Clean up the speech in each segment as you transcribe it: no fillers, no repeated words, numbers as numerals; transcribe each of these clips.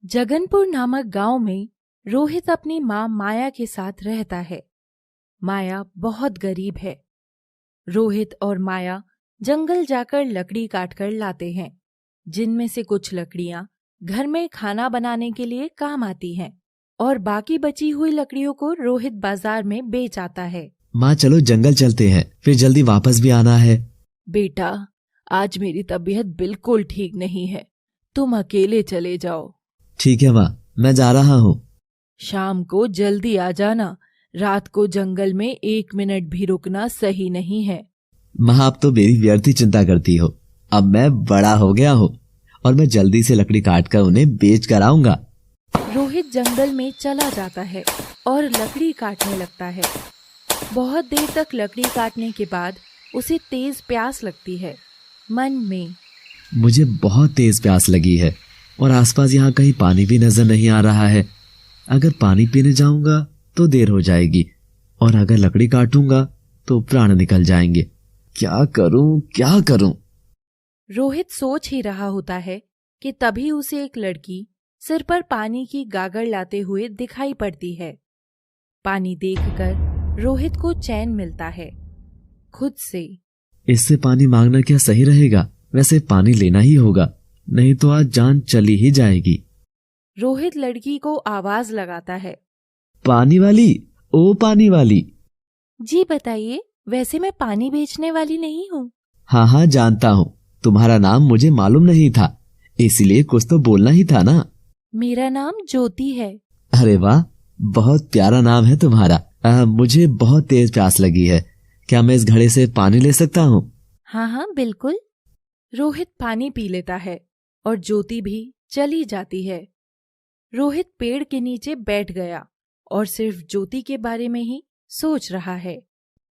जगनपुर नामक गांव में रोहित अपनी माँ माया के साथ रहता है। माया बहुत गरीब है। रोहित और माया जंगल जाकर लकड़ी काटकर लाते हैं, जिनमें से कुछ लकड़ियां घर में खाना बनाने के लिए काम आती हैं और बाकी बची हुई लकड़ियों को रोहित बाजार में बेच आता है। माँ चलो जंगल चलते हैं, फिर जल्दी वापस भी आना है। बेटा, आज मेरी तबीयत बिल्कुल ठीक नहीं है, तुम अकेले चले जाओ। ठीक है माँ, मैं जा रहा हूँ। शाम को जल्दी आ जाना, रात को जंगल में 1 मिनट भी रुकना सही नहीं है। माँ आप तो मेरी व्यर्थ ही चिंता करती हो। अब मैं बड़ा हो गया हूँ और मैं जल्दी से लकड़ी काट कर उन्हें बेच कर आऊंगा। रोहित जंगल में चला जाता है और लकड़ी काटने लगता है। बहुत देर तक लकड़ी काटने के बाद उसे तेज प्यास लगती है। मन में मुझे बहुत तेज प्यास लगी है और आसपास यहाँ कहीं पानी भी नजर नहीं आ रहा है। अगर पानी पीने जाऊंगा तो देर हो जाएगी और अगर लकड़ी काटूंगा तो प्राण निकल जाएंगे। क्या करूं क्या करूं? रोहित सोच ही रहा होता है कि तभी उसे एक लड़की सिर पर पानी की गागर लाते हुए दिखाई पड़ती है। पानी देखकर रोहित को चैन मिलता है। खुद से इससे पानी मांगना क्या सही रहेगा? वैसे पानी लेना ही होगा, नहीं तो आज जान चली ही जाएगी। रोहित लड़की को आवाज लगाता है, पानी वाली, ओ पानी वाली। जी बताइए, वैसे मैं पानी बेचने वाली नहीं हूँ। हाँ जानता हूँ, तुम्हारा नाम मुझे मालूम नहीं था, इसलिए कुछ तो बोलना ही था ना। मेरा नाम ज्योति है। अरे वाह, बहुत प्यारा नाम है तुम्हारा। मुझे बहुत तेज प्यास लगी है, क्या मैं इस घड़े से पानी ले सकता हूँ? हाँ बिल्कुल। रोहित पानी पी लेता है और ज्योति भी चली जाती है। रोहित पेड़ के नीचे बैठ गया और सिर्फ ज्योति के बारे में ही सोच रहा है।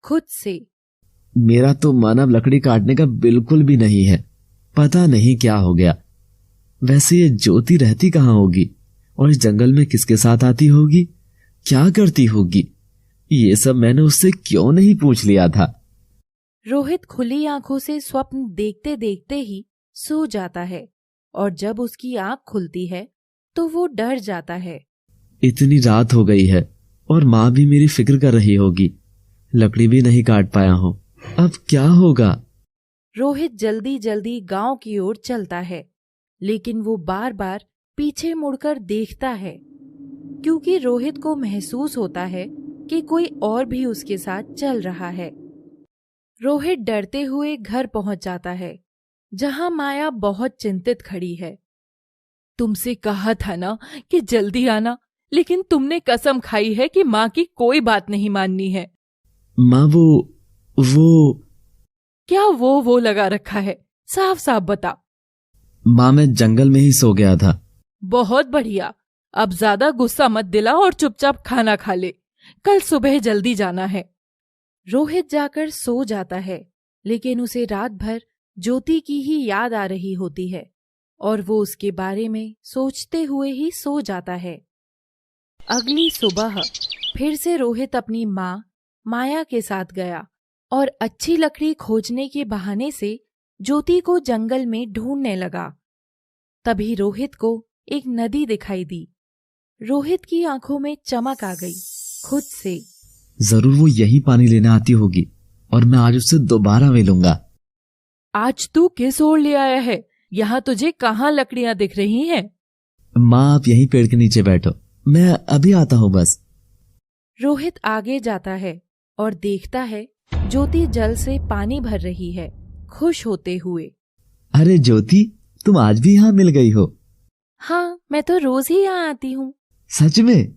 खुद से मेरा तो मन अब लकड़ी काटने का बिल्कुल भी नहीं है। पता नहीं क्या हो गया। वैसे ये ज्योति रहती कहाँ होगी और इस जंगल में किसके साथ आती होगी, क्या करती होगी? ये सब मैंने उससे क्यों नहीं पूछ लिया था। रोहित खुली आंखों से स्वप्न देखते देखते ही सो जाता है और जब उसकी आंख खुलती है तो वो डर जाता है। इतनी रात हो गई है और माँ भी मेरी फिक्र कर रही होगी। लकड़ी भी नहीं काट पाया हूँ, अब क्या होगा? रोहित जल्दी जल्दी गांव की ओर चलता है, लेकिन वो बार बार पीछे मुड़कर देखता है, क्योंकि रोहित को महसूस होता है कि कोई और भी उसके साथ चल रहा है। रोहित डरते हुए घर पहुंच जाता है, जहां माया बहुत चिंतित खड़ी है। तुमसे कहा था ना कि जल्दी आना, लेकिन तुमने कसम खाई है कि माँ की कोई बात नहीं माननी है। माँ वो क्या वो लगा रखा है? साफ साफ बता। माँ मैं जंगल में ही सो गया था। बहुत बढ़िया, अब ज्यादा गुस्सा मत दिला और चुपचाप खाना खा ले, कल सुबह जल्दी जाना है। रोहित जाकर सो जाता है, लेकिन उसे रात भर ज्योति की ही याद आ रही होती है और वो उसके बारे में सोचते हुए ही सो जाता है। अगली सुबह फिर से रोहित अपनी माँ माया के साथ गया और अच्छी लकड़ी खोजने के बहाने से ज्योति को जंगल में ढूंढने लगा। तभी रोहित को एक नदी दिखाई दी। रोहित की आंखों में चमक आ गई। खुद से जरूर वो यही पानी लेने आती होगी और मैं आज उससे दोबारा मिलूंगा। आज तू किस ओर ले आया है? यहाँ तुझे कहाँ लकड़ियां दिख रही हैं? माँ आप यहीं पेड़ के नीचे बैठो, मैं अभी आता हूँ बस। रोहित आगे जाता है और देखता है ज्योति जल से पानी भर रही है, खुश होते हुए। अरे ज्योति, तुम आज भी यहाँ मिल गई हो? हाँ, मैं तो रोज ही यहाँ आती हूँ। सच में?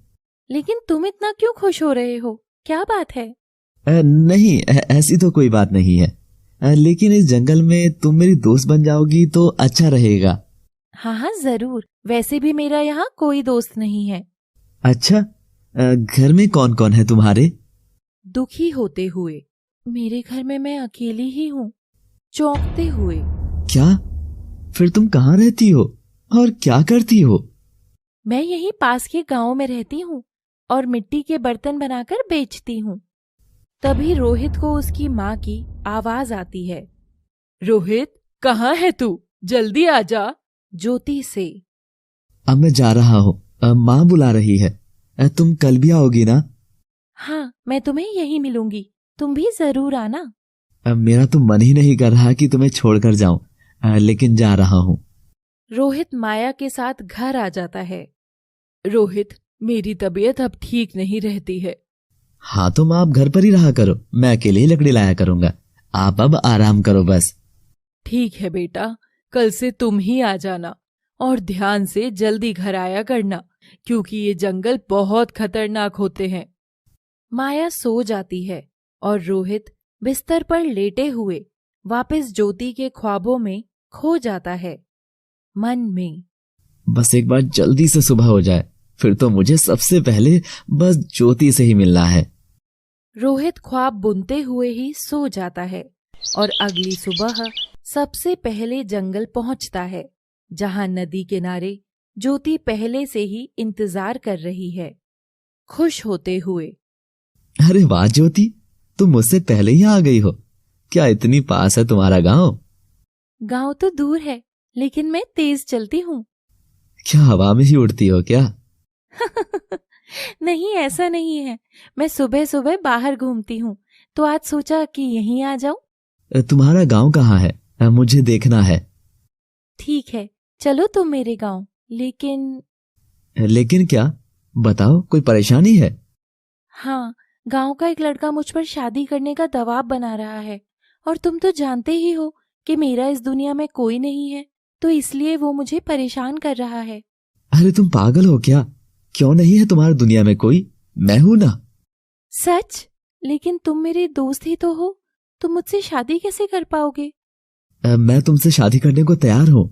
लेकिन तुम इतना क्यों खुश हो रहे हो, क्या बात है? नहीं, ऐसी तो कोई बात नहीं है, लेकिन इस जंगल में तुम मेरी दोस्त बन जाओगी तो अच्छा रहेगा। हाँ जरूर, वैसे भी मेरा यहाँ कोई दोस्त नहीं है। अच्छा, घर में कौन कौन है तुम्हारे? दुखी होते हुए, मेरे घर में मैं अकेली ही हूँ। चौंकते हुए, क्या? फिर तुम कहाँ रहती हो और क्या करती हो? मैं यहीं पास के गांव में रहती हूँ और मिट्टी के बर्तन बनाकर बेचती हूँ। तभी रोहित को उसकी माँ की आवाज आती है। रोहित, कहाँ है तू? जल्दी आजा। ज्योति से अब मैं जा रहा हूँ, माँ बुला रही है। तुम कल भी आओगी ना? हाँ, मैं तुम्हें यहीं मिलूंगी, तुम भी जरूर आना। मेरा तो मन ही नहीं कर रहा कि तुम्हें छोड़कर जाऊं, लेकिन जा रहा हूँ। रोहित माया के साथ घर आ जाता है। रोहित, मेरी तबीयत अब ठीक नहीं रहती है। हाँ तो माँ, आप घर पर ही रहा करो, मैं अकेले ही लकड़ी लाया करूंगा। आप अब आराम करो बस। ठीक है बेटा, कल से तुम ही आ जाना और ध्यान से जल्दी घर आया करना, क्योंकि ये जंगल बहुत खतरनाक होते हैं। माया सो जाती है और रोहित बिस्तर पर लेटे हुए वापस ज्योति के ख्वाबों में खो जाता है। मन में बस एक बार जल्दी से सुबह हो जाए, फिर तो मुझे सबसे पहले बस ज्योति से ही मिलना है। रोहित ख्वाब बुनते हुए ही सो जाता है और अगली सुबह सबसे पहले जंगल पहुंचता है, जहां नदी किनारे ज्योति पहले से ही इंतजार कर रही है, खुश होते हुए। अरे वाह ज्योति, तुम मुझसे पहले ही आ गई हो। क्या इतनी पास है तुम्हारा गांव? गांव तो दूर है, लेकिन मैं तेज चलती हूँ। क्या हवा में ही उड़ती हो क्या? नहीं, ऐसा नहीं है। मैं सुबह सुबह बाहर घूमती हूँ, तो आज सोचा कि यहीं आ जाऊं। तुम्हारा गांव कहाँ है? मुझे देखना है। ठीक है, चलो तुम मेरे गांव। लेकिन लेकिन क्या? बताओ, कोई परेशानी है? हाँ, गांव का एक लड़का मुझ पर शादी करने का दबाव बना रहा है, और तुम तो जानते ही हो कि मेरा इस दुनिया में कोई नहीं है, तो इसलिए वो मुझे परेशान कर रहा है। अरे तुम पागल हो क्या? क्यों नहीं है तुम्हारी दुनिया में कोई? मैं हूं ना। सच? लेकिन तुम मेरे दोस्त ही तो हो, तुम मुझसे शादी कैसे कर पाओगे? मैं तुमसे शादी करने को तैयार हूँ।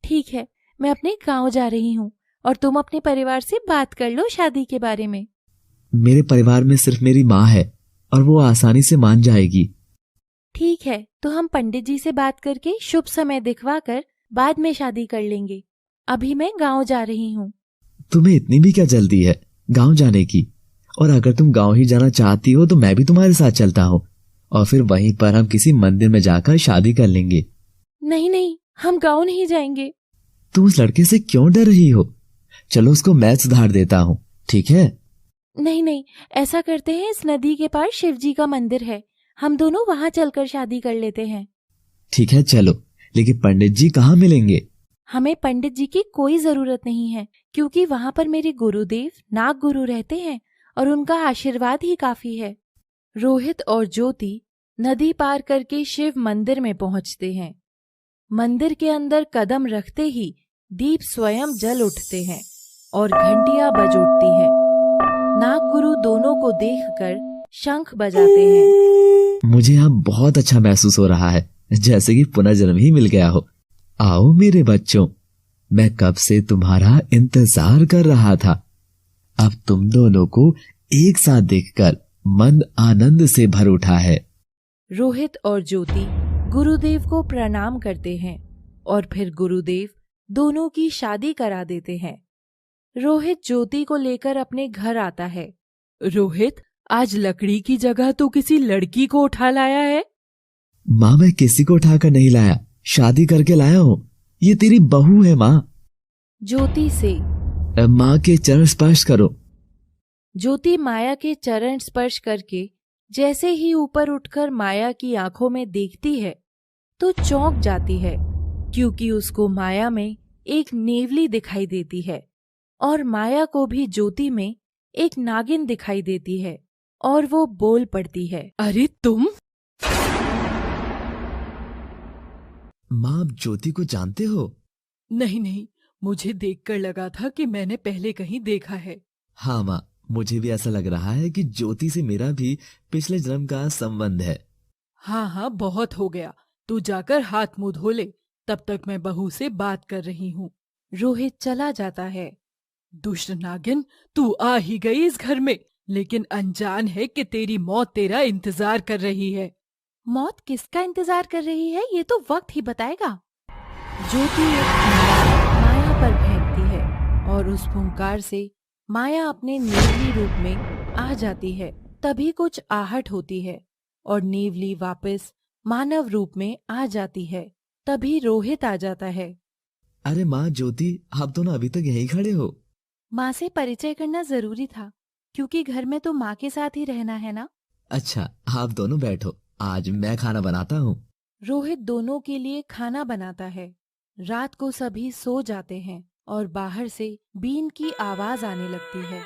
ठीक है, मैं अपने गांव जा रही हूँ और तुम अपने परिवार से बात कर लो शादी के बारे में। मेरे परिवार में सिर्फ मेरी माँ है और वो आसानी से मान जाएगी। ठीक है, तो हम पंडित जी से बात करके शुभ समय दिखवाकर बाद में शादी कर लेंगे। अभी मैं गांव जा रही हूँ। तुम्हें इतनी भी क्या जल्दी है गांव जाने की? और अगर तुम गांव ही जाना चाहती हो तो मैं भी तुम्हारे साथ चलता हूँ, और फिर वहीं पर हम किसी मंदिर में जाकर शादी कर लेंगे। नहीं नहीं, हम गांव नहीं जाएंगे। तुम उस लड़के से क्यों डर रही हो? चलो उसको मैं सुधार देता हूँ, ठीक है? नहीं नहीं, ऐसा करते हैं, इस नदी के पास शिव जी का मंदिर है, हम दोनों वहां चलकर शादी कर लेते हैं। ठीक है चलो, लेकिन पंडित जी कहाँ मिलेंगे? हमें पंडित जी की कोई जरूरत नहीं है, क्योंकि वहां पर मेरे गुरुदेव नाग गुरु रहते हैं और उनका आशीर्वाद ही काफी है। रोहित और ज्योति नदी पार करके शिव मंदिर में पहुंचते हैं। मंदिर के अंदर कदम रखते ही दीप स्वयं जल उठते हैं और घंटियां बज उठती हैं। नाग गुरु दोनों को देखकर शंख बजाते हैं। मुझे अब बहुत अच्छा महसूस हो रहा है, जैसे कि पुनर्जन्म ही मिल गया हो। आओ मेरे बच्चों, मैं कब से तुम्हारा इंतजार कर रहा था। अब तुम दोनों को एक साथ देखकर मन आनंद से भर उठा है। रोहित और ज्योति गुरुदेव को प्रणाम करते हैं और फिर गुरुदेव दोनों की शादी करा देते हैं। रोहित ज्योति को लेकर अपने घर आता है। रोहित, आज लकड़ी की जगह तू किसी लड़की को उठा लाया है। माँ, मैं किसी को उठाकर नहीं लाया, शादी करके लाया हूँ। ये तेरी बहू है माँ। ज्योति से माँ के चरण स्पर्श करो। ज्योति माया के चरण स्पर्श करके जैसे ही ऊपर उठकर माया की आंखों में देखती है तो चौंक जाती है, क्योंकि उसको माया में एक नेवली दिखाई देती है और माया को भी ज्योति में एक नागिन दिखाई देती है और वो बोल पड़ती है, अरे तुम? माँ, आप ज्योति को जानते हो? नहीं नहीं, मुझे देखकर लगा था कि मैंने पहले कहीं देखा है। हाँ माँ, मुझे भी ऐसा लग रहा है कि ज्योति से मेरा भी पिछले जन्म का संबंध है। हाँ हाँ, बहुत हो गया, तू जाकर हाथ मुंह धो ले, तब तक मैं बहू से बात कर रही हूँ। रोहित चला जाता है। दुष्ट नागिन, तू आ ही गई इस घर में, लेकिन अनजान है कि तेरी मौत तेरा इंतजार कर रही है। मौत किसका इंतजार कर रही है, ये तो वक्त ही बताएगा। ज्योति एक फुंकार माया पर फेंकती है और उस फुंकार से माया अपने नेवली रूप में आ जाती है। तभी कुछ आहट होती है और नेवली वापस मानव रूप में आ जाती है। तभी रोहित आ जाता है। अरे माँ ज्योति, आप दोनों अभी तक यहीं खड़े हो? माँ से परिचय करना जरूरी था, क्योंकि घर में तो माँ के साथ ही रहना है ना। अच्छा, आप दोनों बैठो, आज मैं खाना बनाता हूँ। रोहित दोनों के लिए खाना बनाता है। रात को सभी सो जाते हैं और बाहर से बीन की आवाज आने लगती है।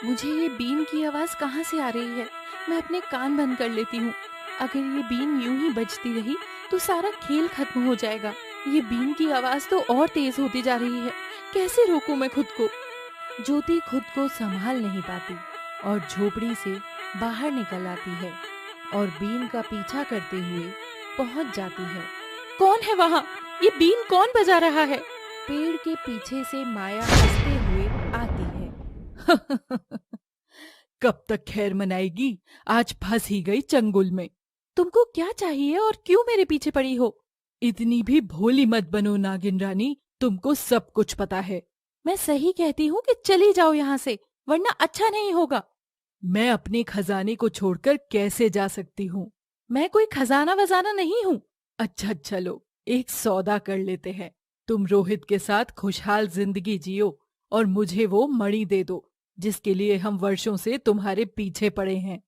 मुझे ये बीन की आवाज कहाँ से आ रही है? मैं अपने कान बंद कर लेती हूँ। अगर ये बीन यूं ही बजती रही तो सारा खेल खत्म हो जाएगा। ये बीन की आवाज तो और तेज होती जा रही है। कैसे रोकूं मैं खुद को? ज्योति खुद को संभाल नहीं पाती और झोपड़ी से बाहर निकल आती है और बीन का पीछा करते हुए पहुंच जाती है। कौन है वहाँ? ये बीन कौन बजा रहा है? पेड़ के पीछे से माया हंसते हुए आती है। कब तक खैर मनाएगी? आज फंस ही गई चंगुल में। तुमको क्या चाहिए और क्यों मेरे पीछे पड़ी हो? इतनी भी भोली मत बनो नागिन रानी, तुमको सब कुछ पता है। मैं सही कहती हूँ कि चली जाओ यहाँ से, वरना अच्छा नहीं होगा। मैं अपने खजाने को छोड़कर कैसे जा सकती हूँ? मैं कोई खजाना वजाना नहीं हूँ। अच्छा चलो, एक सौदा कर लेते हैं। तुम रोहित के साथ खुशहाल जिंदगी जियो और मुझे वो मणि दे दो जिसके लिए हम वर्षों से तुम्हारे पीछे पड़े हैं।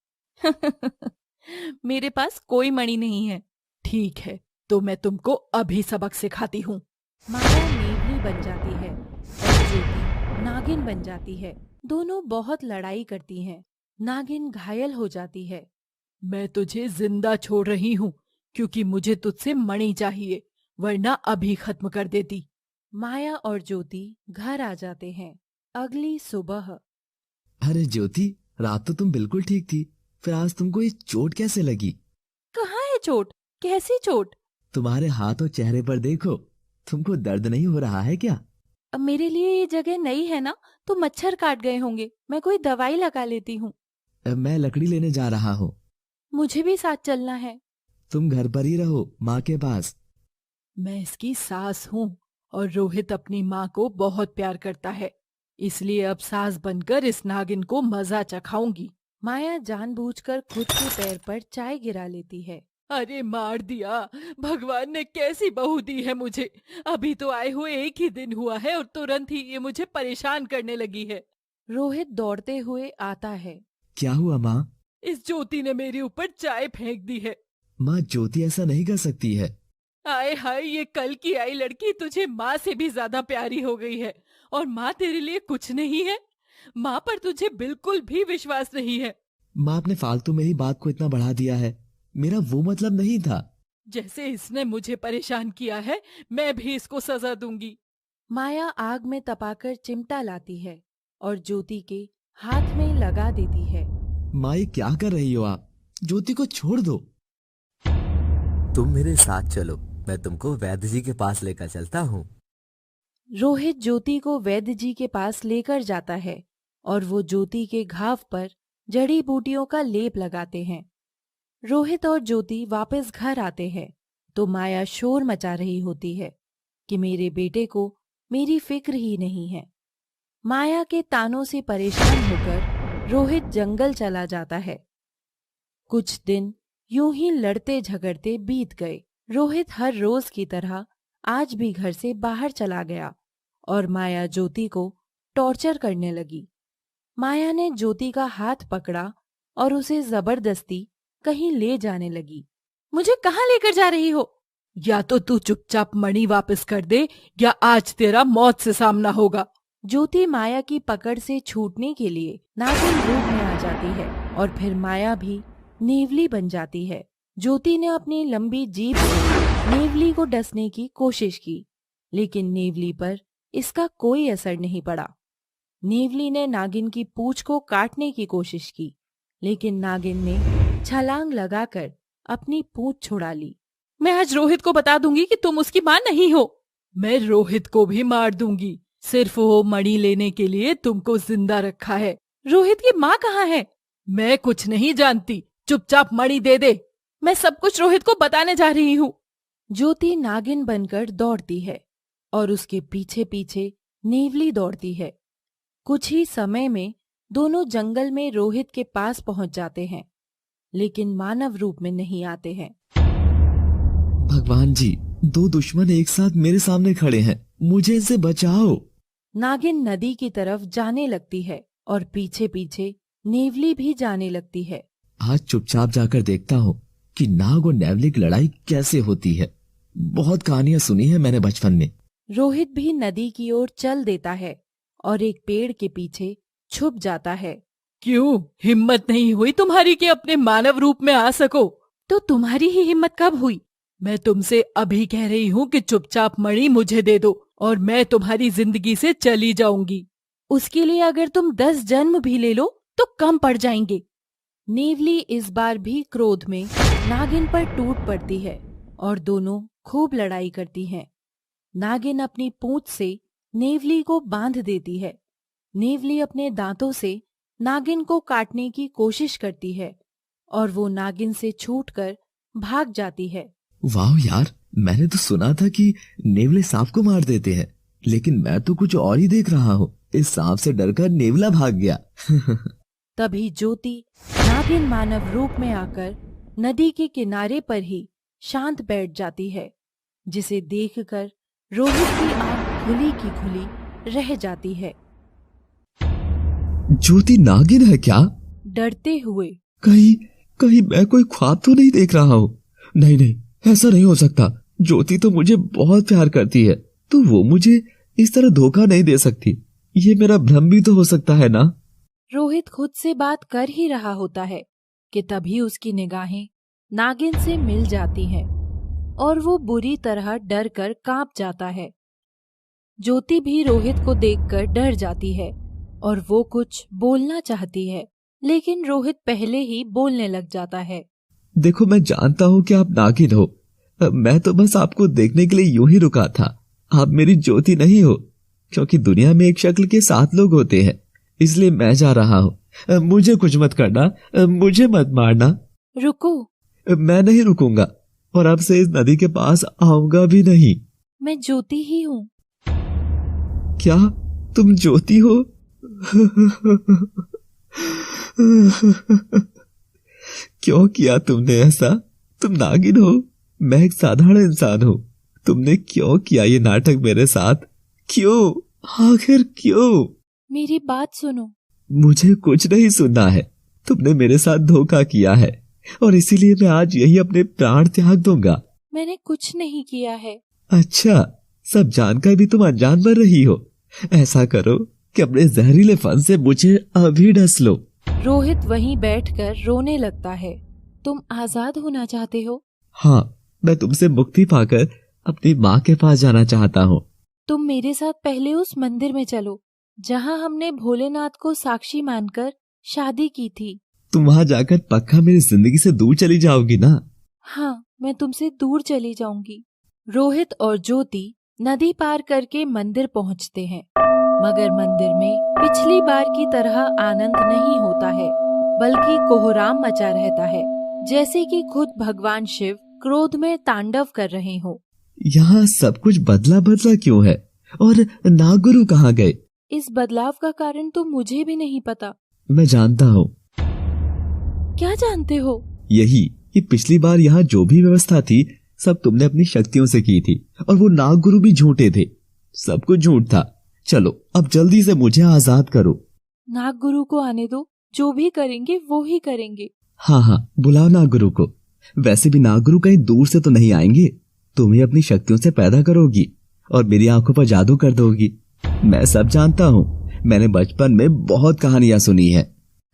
मेरे पास कोई मणि नहीं है। ठीक है, तो मैं तुमको अभी सबक सिखाती हूँ। माया नेवली बन जाती है और ज्योति नागिन बन जाती है। दोनों बहुत लड़ाई करती हैं। नागिन घायल हो जाती है। मैं तुझे जिंदा छोड़ रही हूँ क्योंकि मुझे तुझसे मणि चाहिए, वरना अभी खत्म कर देती। माया और ज्योति घर आ जाते हैं। अगली सुबह। अरे ज्योति, रात तो तुम बिल्कुल ठीक थी, फिर आज तुमको ये चोट कैसे लगी? कहाँ है चोट? कैसी चोट? तुम्हारे हाथ और चेहरे पर देखो, तुमको दर्द नहीं हो रहा है क्या? अब मेरे लिए ये जगह नई है ना, तो मच्छर काट गए होंगे। मैं कोई दवाई लगा लेती हूँ। मैं लकड़ी लेने जा रहा हूँ। मुझे भी साथ चलना है। तुम घर पर ही रहो, माँ के पास। मैं इसकी सास हूँ और रोहित अपनी माँ को बहुत प्यार करता है, इसलिए अब सास बनकर इस नागिन को मजा चखाऊंगी। माया जानबूझकर खुद के पैर पर चाय गिरा लेती है। अरे मार दिया! भगवान ने कैसी बहू दी है मुझे। अभी तो आए हुए एक ही दिन हुआ है और तुरंत ही ये मुझे परेशान करने लगी है। रोहित दौड़ते हुए आता है। क्या हुआ माँ? इस ज्योति ने मेरे ऊपर चाय फेंक दी है। माँ ज्योति ऐसा नहीं कर सकती है। आए हाय, ये कल की आई लड़की तुझे माँ से भी ज्यादा प्यारी हो गई है और माँ तेरे लिए कुछ नहीं है। माँ पर तुझे बिल्कुल भी विश्वास नहीं है। माँ आपने फालतू मेरी बात को इतना बढ़ा दिया है, मेरा वो मतलब नहीं था। जैसे इसने मुझे परेशान किया है, मैं भी इसको सजा दूंगी। माया आग में तपाकर चिमटा लाती है और ज्योति के हाथ में लगा देती है। माँ ये क्या कर रही हो आप? ज्योति को छोड़ दो। तुम मेरे साथ चलो, मैं तुमको वैद्य जी के पास लेकर चलता हूँ। रोहित ज्योति को वैद्य जी के पास लेकर जाता है और वो ज्योति के घाव पर जड़ी बूटियों का लेप लगाते हैं। रोहित और ज्योति वापस घर आते हैं तो माया शोर मचा रही होती है कि मेरे बेटे को मेरी फिक्र ही नहीं है। माया के तानों से परेशान होकर रोहित जंगल चला जाता है। कुछ दिन यूं ही लड़ते झगड़ते बीत गए। रोहित हर रोज की तरह आज भी घर से बाहर चला गया और माया ज्योति को टॉर्चर करने लगी। माया ने ज्योति का हाथ पकड़ा और उसे जबरदस्ती कहीं ले जाने लगी। मुझे कहाँ लेकर जा रही हो? या तो तू चुपचाप मणि वापस कर दे या आज तेरा मौत से सामना होगा। ज्योति माया की पकड़ से छूटने के लिए नागिन रूप में आ जाती है और फिर माया भी नेवली बन जाती है। ज्योति ने अपनी लंबी जीभ से नेवली को डसने की कोशिश की, लेकिन नेवली पर इसका कोई असर नहीं पड़ा। नेवली ने नागिन की पूंछ को काटने की कोशिश की, लेकिन नागिन ने छलांग लगाकर अपनी पूंछ छुड़ा ली। मैं आज रोहित को बता दूंगी कि तुम उसकी मां नहीं हो। मैं रोहित को भी मार दूंगी, सिर्फ वो मणि लेने के लिए तुमको जिंदा रखा है। रोहित की मां कहाँ है? मैं कुछ नहीं जानती, चुपचाप मणि दे दे। मैं सब कुछ रोहित को बताने जा रही हूँ। ज्योति नागिन बनकर दौड़ती है और उसके पीछे पीछे नेवली दौड़ती है। कुछ ही समय में दोनों जंगल में रोहित के पास पहुंच जाते हैं, लेकिन मानव रूप में नहीं आते हैं। भगवान जी, दो दुश्मन एक साथ मेरे सामने खड़े हैं, मुझे इनसे बचाओ। नागिन नदी की तरफ जाने लगती है और पीछे पीछे नेवली भी जाने लगती है। आज चुपचाप जाकर देखता हूँ कि नाग और नेवले की लड़ाई कैसे होती है। बहुत कहानियां सुनी है मैंने बचपन में। रोहित भी नदी की ओर चल देता है और एक पेड़ के पीछे छुप जाता है। क्यों हिम्मत नहीं हुई तुम्हारी कि अपने मानव रूप में आ सको? तो तुम्हारी ही हिम्मत कब हुई? मैं तुमसे अभी कह रही हूँ कि चुपचाप मणि मुझे दे दो और मैं तुम्हारी जिंदगी से चली जाऊंगी। उसके लिए अगर तुम 10 जन्म भी ले लो तो कम पड़ जाएंगे। नेवली इस बार भी क्रोध में नागिन पर टूट पड़ती है और दोनों खूब लड़ाई करती हैं। नागिन अपनी पूंछ से नेवली को बांध देती है। नेवली अपने दांतों से नागिन को काटने की कोशिश करती है और वो नागिन से छूटकर भाग जाती है। वाह यार, मैंने तो सुना था कि नेवले सांप को मार देते हैं, लेकिन मैं तो कुछ और ही देख रहा हूँ। इस सांप से डरकर नेवला भाग गया। तभी ज्योति नागिन मानव रूप में आकर नदी के किनारे पर ही शांत बैठ जाती है, जिसे देखकर रोहित की आंख खुली की खुली रह जाती है। ज्योति नागिन है क्या? डरते हुए कहीं कहीं मैं कोई ख्वाब तो नहीं देख रहा हूँ? नहीं नहीं, ऐसा नहीं हो सकता। ज्योति तो मुझे बहुत प्यार करती है, तो वो मुझे इस तरह धोखा नहीं दे सकती। ये मेरा भ्रम भी तो हो सकता है ना? रोहित खुद से बात कर ही रहा होता है कि तभी उसकी निगाहें नागिन से मिल जाती हैं और वो बुरी तरह डर कर कांप जाता है। ज्योति भी रोहित को देखकर डर जाती है और वो कुछ बोलना चाहती है, लेकिन रोहित पहले ही बोलने लग जाता है। देखो, मैं जानता हूँ कि आप नागिन हो। मैं तो बस आपको देखने के लिए यूं ही रुका था। आप मेरी ज्योति नहीं हो, क्योंकि दुनिया में एक शक्ल के 7 लोग होते हैं, इसलिए मैं जा रहा हूँ। मुझे कुछ मत करना, मुझे मत मारना। रुको। मैं नहीं रुकूंगा और अब से इस नदी के पास आऊंगा भी नहीं। मैं ज्योति ही हूँ। क्या तुम ज्योति हो? क्यों किया तुमने ऐसा? तुम नागिन हो, मैं एक साधारण इंसान हूँ। तुमने क्यों किया ये नाटक मेरे साथ? क्यों? आखिर क्यों? मेरी बात सुनो। मुझे कुछ नहीं सुनना है। तुमने मेरे साथ धोखा किया है और इसीलिए मैं आज यही अपने प्राण त्याग दूंगा। मैंने कुछ नहीं किया है। अच्छा, सब जानकर भी तुम अनजान बन रही हो। ऐसा करो कि अपने जहरीले फन से मुझे अभी डस लो। रोहित वहीं बैठकर रोने लगता है। तुम आजाद होना चाहते हो? हाँ, मैं तुमसे मुक्ति पाकर अपनी माँ के पास जाना चाहता हूँ। तुम मेरे साथ पहले उस मंदिर में चलो जहाँ हमने भोलेनाथ को साक्षी मानकर शादी की थी। तुम वहाँ जाकर पक्का मेरी जिंदगी से दूर चली जाओगी ना? हाँ, मैं तुमसे दूर चली जाऊंगी। रोहित और ज्योति नदी पार करके मंदिर पहुँचते हैं, मगर मंदिर में पिछली बार की तरह आनंद नहीं होता है, बल्कि कोहराम मचा रहता है, जैसे कि खुद भगवान शिव क्रोध में तांडव कर रहे हो। यहाँ सब कुछ बदला बदला क्यों है? और नागुरु कहाँ गए? इस बदलाव का कारण तो मुझे भी नहीं पता। मैं जानता हूँ। क्या जानते हो? यही कि पिछली बार यहाँ जो भी व्यवस्था थी सब तुमने अपनी शक्तियों से की थी, और वो नागुरु भी झूठे थे। सब कुछ झूठ था। चलो अब जल्दी से मुझे आजाद करो। नागुरु को आने दो, जो भी करेंगे वो ही करेंगे। हाँ हाँ, बुलाओ नागुरु को। वैसे भी नागुरु कहीं दूर से तो नहीं आएंगे। तुम ही अपनी शक्तियों से पैदा करोगी और मेरी आंखों पर जादू कर दोगी। मैं सब जानता हूँ, मैंने बचपन में बहुत कहानियां सुनी है।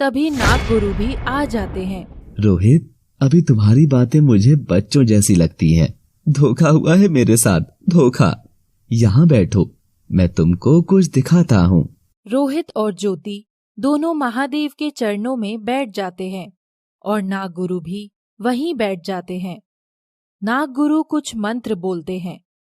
तभी नागुरु भी आ जाते हैं। रोहित, अभी तुम्हारी बातें मुझे बच्चों जैसी लगती हैं। धोखा हुआ है मेरे साथ, धोखा। यहाँ बैठो, मैं तुमको कुछ दिखाता हूँ। रोहित और ज्योति दोनों महादेव के चरणों में बैठ जाते हैं और नागगुरु भी वहीं बैठ जाते हैं। नागगुरु कुछ मंत्र बोलते हैं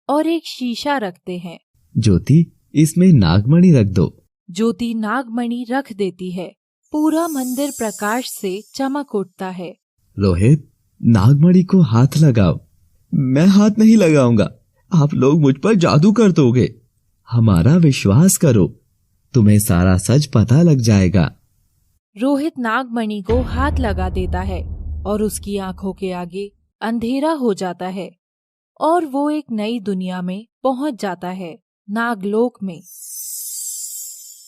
और एक शीशा रखते हैं। ज्योति, इसमें नागमणि रख दो। ज्योति नागमणि रख देती है। पूरा मंदिर प्रकाश से चमक उठता है। रोहित, नागमणि को हाथ लगाओ। मैं हाथ नहीं लगाऊंगा, आप लोग मुझ पर जादू कर दोगे। हमारा विश्वास करो, तुम्हें सारा सच पता लग जाएगा। रोहित नागमणि को हाथ लगा देता है और उसकी आंखों के आगे अंधेरा हो जाता है और वो एक नई दुनिया में पहुंच जाता है, नागलोक में।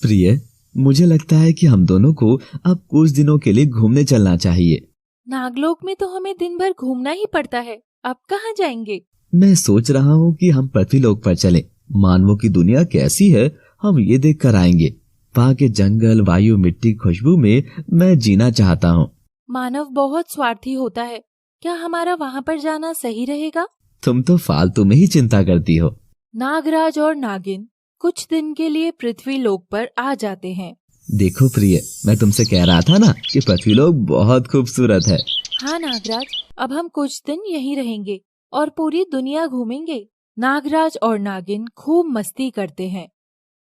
प्रिय, मुझे लगता है कि हम दोनों को अब कुछ दिनों के लिए घूमने चलना चाहिए। नागलोक में तो हमें दिन भर घूमना ही पड़ता है, अब कहाँ जाएंगे? मैं सोच रहा हूँ कि हम पृथ्वीलोक पर चलें। मानवों की दुनिया कैसी है हम ये देख कर आएंगे। वहाँ के जंगल, वायु, मिट्टी, खुशबू में मैं जीना चाहता हूँ। मानव बहुत स्वार्थी होता है, क्या हमारा वहाँ पर जाना सही रहेगा? तुम तो फालतू में ही चिंता करती हो। नागराज और नागिन कुछ दिन के लिए पृथ्वीलोक पर आ जाते हैं। देखो प्रिय, मैं तुमसे कह रहा था ना कि पृथ्वीलोक बहुत खूबसूरत है। हाँ नागराज, अब हम कुछ दिन यहीं रहेंगे और पूरी दुनिया घूमेंगे। नागराज और नागिन खूब मस्ती करते हैं।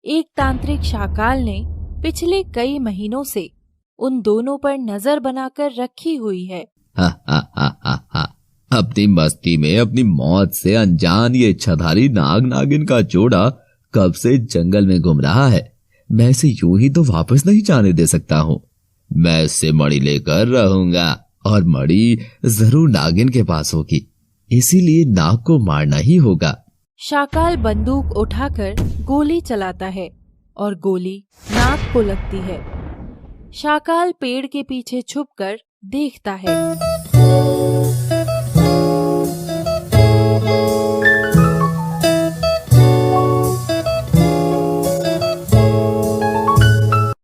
एक तांत्रिक शाकाल ने पिछले कई महीनों से उन दोनों पर नजर बनाकर रखी हुई है। हा हा हा हा हा। अपनी मस्ती में अपनी मौत से अनजान ये इच्छाधारी नाग नागिन का जोड़ा कब से जंगल में घूम रहा है। मैं इसे यूं ही तो वापस नहीं जाने दे सकता हूँ। मैं इससे मणि लेकर रहूंगा और मणि जरूर नागिन के पास होगी, इसीलिए नाग को मारना ही होगा। शाकाल बंदूक उठाकर गोली चलाता है और गोली नाग को लगती है। शाकाल पेड़ के पीछे छुपकर देखता है।